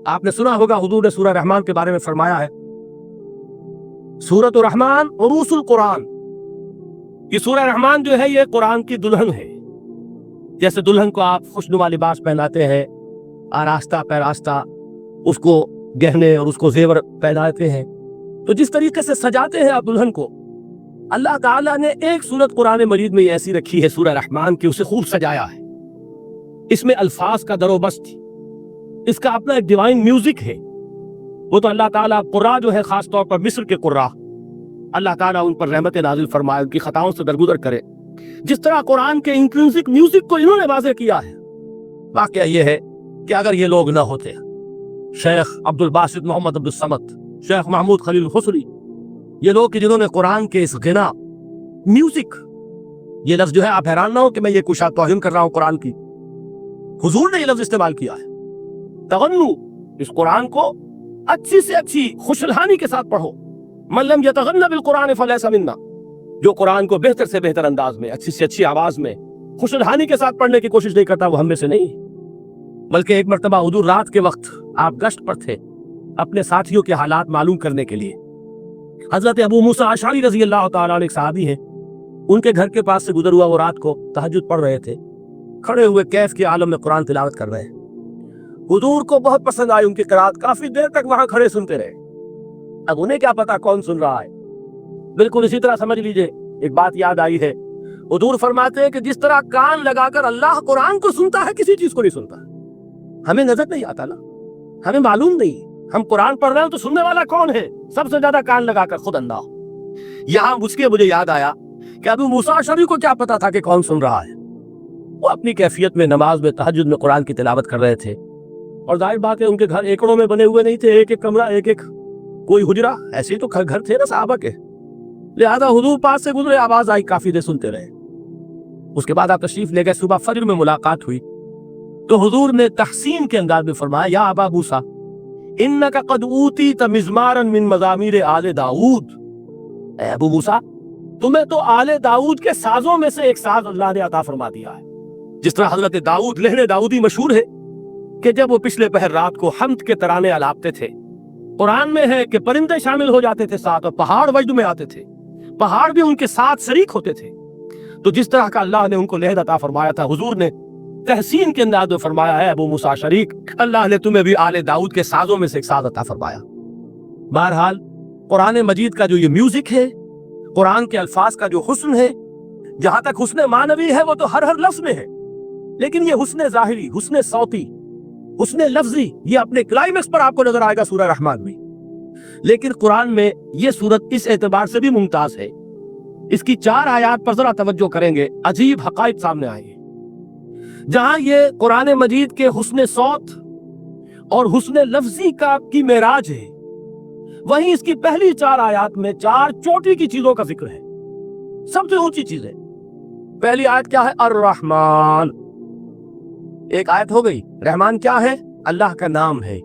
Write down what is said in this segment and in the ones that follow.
آپ نے سنا ہوگا حضور نے سورہ رحمان کے بارے میں فرمایا ہے، سورۃ الرحمان عروس القرآن، یہ سورہ رحمان جو ہے یہ قرآن کی دلہن ہے۔ جیسے دلہن کو آپ خوشنما لباس پہناتے ہیں، آراستہ پیراستہ اس کو گہنے اور اس کو زیور پہناتے ہیں، تو جس طریقے سے سجاتے ہیں آپ دلہن کو، اللہ تعالیٰ نے ایک سورت قرآن مجید میں ایسی رکھی ہے سورہ رحمان کی، اسے خوب سجایا ہے۔ اس میں الفاظ کا در و بست، اس کا اپنا ایک ڈیوائن میوزک ہے۔ وہ تو اللہ تعالیٰ قراء جو ہے، خاص طور پر مصر کے قراء، اللہ تعالیٰ ان پر رحمت نازل فرمائے، ان کی خطاؤں سے درگزر کرے۔ جس طرح قرآن کے انٹرنسک میوزک کو انہوں نے واضح کیا ہے۔ واقعہ یہ ہے کہ اگر یہ لوگ نہ ہوتے، شیخ عبد الباسط محمد عبد الصمد، شیخ محمود خلیل الحسنی، یہ لوگ کہ جنہوں نے قرآن کے اس غنا میوزک، یہ لفظ جو ہے آپ حیران نہ ہو کہ میں یہ کشا توہین کر رہا ہوں قرآن کی، حضور نے یہ لفظ استعمال کیا ہے، تغنو، اس قرآن کو اچھی سے اچھی خوشلحانی کے ساتھ پڑھو۔ من لم یتغن بالقرآن فلیس منا، جو قرآن کو بہتر سے بہتر انداز میں، اچھی سے اچھی آواز میں، خوشلحانی کے ساتھ پڑھنے کی کوشش نہیں کرتا، وہ ہم میں سے نہیں۔ بلکہ ایک مرتبہ حضور رات کے وقت آپ گشت پر تھے اپنے ساتھیوں کے حالات معلوم کرنے کے لیے۔ حضرت ابو موسیٰ اشعری رضی اللہ تعالیٰ عنہ ایک صحابی ہیں، ان کے گھر کے پاس سے گزر ہوا، وہ رات کو تہجد پڑھ رہے تھے، کھڑے ہوئے کیف کے عالم میں قرآن تلاوت کر رہے ہیں۔ حضور کو بہت پسند آئی ان کی قرات، کافی دیر تک وہاں کھڑے سنتے رہے۔ اب انہیں کیا پتا کون سن رہا ہے، بالکل اسی طرح سمجھ لیجئے ایک بات یاد آئی ہے، حضور فرماتے ہیں کہ جس طرح کان لگا کر اللہ قرآن کو سنتا ہے، کسی چیز کو نہیں سنتا۔ ہمیں نظر نہیں آتا نا، ہمیں معلوم نہیں، ہم قرآن پڑھ رہے ہیں تو سننے والا کون ہے؟ سب سے زیادہ کان لگا کر خود اللہ۔ یہاں مجھے یاد آیا کہ ابو موسیٰ اشعری کو کیا پتا تھا کہ کون سن رہا ہے؟ وہ اپنی کیفیت میں نماز میں تہجد میں قرآن کی تلاوت کر رہے تھے، اور ظاہر بات ہے ان کے گھر ایکڑوں میں بنے ہوئے نہیں تھے، ایک ایک کمرہ، ایک ایک کوئی حجرہ، ایسے ہی تو گھر تھے نا صحابہ کے، لہذا حضور پاس سے گزرے، آواز آئی، کافی دیر سنتے رہے۔ اس کے بعد آپ تشریف لے گئے، صبح فجر میں ملاقات ہوئی تو حضور نے تحسین کے انداز میں فرمایا، یا ابا موسیٰ انک قد اوتیت مزمارا من مزامیر آل داؤد، اے ابو موسیٰ تمہیں تو آل داؤد کے سازوں میں سے ایک ساز اللہ نے عطا فرما دیا ہے۔ جس طرح حضرت داؤد، لہن داؤدی مشہور ہے کہ جب وہ پچھلے پہر رات کو حمد کے ترانے الاپتے تھے، قرآن میں ہے کہ پرندے شامل ہو جاتے تھے ساتھ، اور پہاڑ وجد میں آتے تھے، پہاڑ بھی ان کے ساتھ شریک ہوتے تھے۔ تو جس طرح کا اللہ نے ان کو لہد عطا فرمایا تھا، حضور نے تحسین کے انداز میں فرمایا ہے، ابو موسیٰ شریک، اللہ نے تمہیں بھی آل داؤد کے سازوں میں سے ایک ساز عطا فرمایا۔ بہرحال قرآن مجید کا جو یہ میوزک ہے، قرآن کے الفاظ کا جو حسن ہے، جہاں تک حسن معنوی ہے وہ تو ہر لفظ میں ہے، لیکن یہ حسن ظاہری، حسن صوتی، حسن لفظی، یہ اپنے کلائمیکس پر آپ کو نظر آئے گا سورہ رحمان میں۔ لیکن قرآن میں یہ سورت اس اعتبار سے بھی ممتاز ہے، اس کی 4 آیات پر ذرا توجہ کریں گے، عجیب حقائق سامنے آئیں گے۔ جہاں یہ قرآن مجید کے حسن صوت اور حسن لفظی کی معراج ہے، وہیں اس کی پہلی 4 آیات میں 4 چوٹی کی چیزوں کا ذکر ہے، سب سے اونچی چیز ہے۔ پہلی آیت کیا ہے؟ الرحمن، ایک آیت ہو گئی۔ رحمان کیا ہے؟ اللہ کا نام ہے۔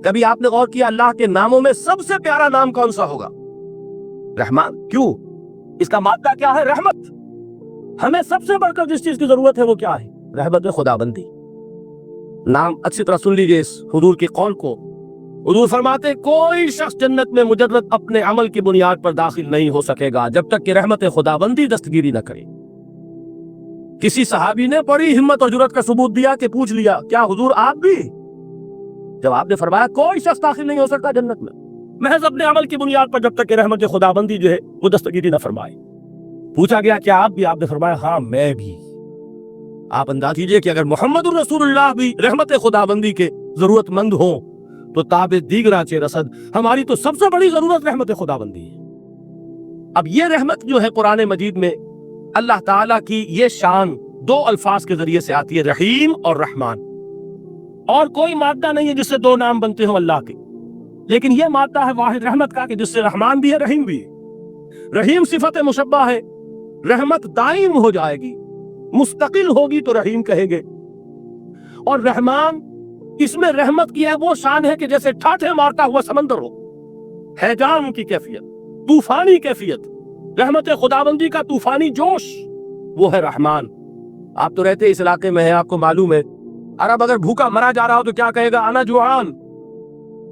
کبھی آپ نے غور کیا اللہ کے ناموں میں سب سے پیارا نام کون سا ہوگا؟ رحمان۔ کیوں؟ اس کا مادہ کیا ہے؟ رحمت۔ ہمیں سب سے بڑھ کر جس چیز کی ضرورت ہے وہ کیا ہے؟ رحمت خدا بندی۔ نام اچھی طرح سن لیجئے اس حضور کی قول کو۔ حضور فرماتے کوئی شخص جنت میں مجرد اپنے عمل کی بنیاد پر داخل نہیں ہو سکے گا جب تک کہ رحمت خدا بندی دستگیری نہ کرے۔ کسی صحابی نے بڑی ہمت اور جرأت کا ثبوت دیا کہ پوچھ لیا، کیا حضور آپ بھی؟ جب آپ نے فرمایا کوئی شخص داخل نہیں ہو سکتا جنت میں محض اپنے عمل کی بنیاد پر جب تک کہ رحمت خدا بندی جو ہے وہ دستگیری نہ فرمائے۔ پوچھا گیا کیا آپ بھی؟ آپ نے فرمایا ہاں میں بھی۔ آپ انداز کیجئے کہ اگر محمد الرسول اللہ بھی رحمت خدا بندی کے ضرورت مند ہوں تو تاب دیگراں چہ رسد، ہماری تو سب سے بڑی ضرورت رحمت خدا بندی ہے۔ اب یہ رحمت جو ہے قرآن مجید میں اللہ تعالیٰ کی یہ شان 2 الفاظ کے ذریعے سے آتی ہے، رحیم اور رحمان، اور کوئی مادہ نہیں ہے جس سے 2 نام بنتے ہوں اللہ کے، لیکن یہ مادہ ہے واحد رحمت کا کہ جس سے رحمان بھی ہے رحیم بھی ہے۔ رحیم صفت مشبہ ہے، رحمت دائم ہو جائے گی، مستقل ہوگی تو رحیم کہیں گے، اور رحمان اس میں رحمت کی ہے وہ شان ہے کہ جیسے ٹھاٹھے مارتا ہوا سمندر ہو، ہیجان کی کیفیت، طوفانی کیفیت، رحمت خداوندی کا طوفانی جوش، وہ ہے رحمان۔ آپ تو رہتے اس علاقے میں ہیں، آپ کو معلوم ہے عرب اگر بھوکا مرا جا رہا ہو تو کیا کہے گا؟ انا جوعان،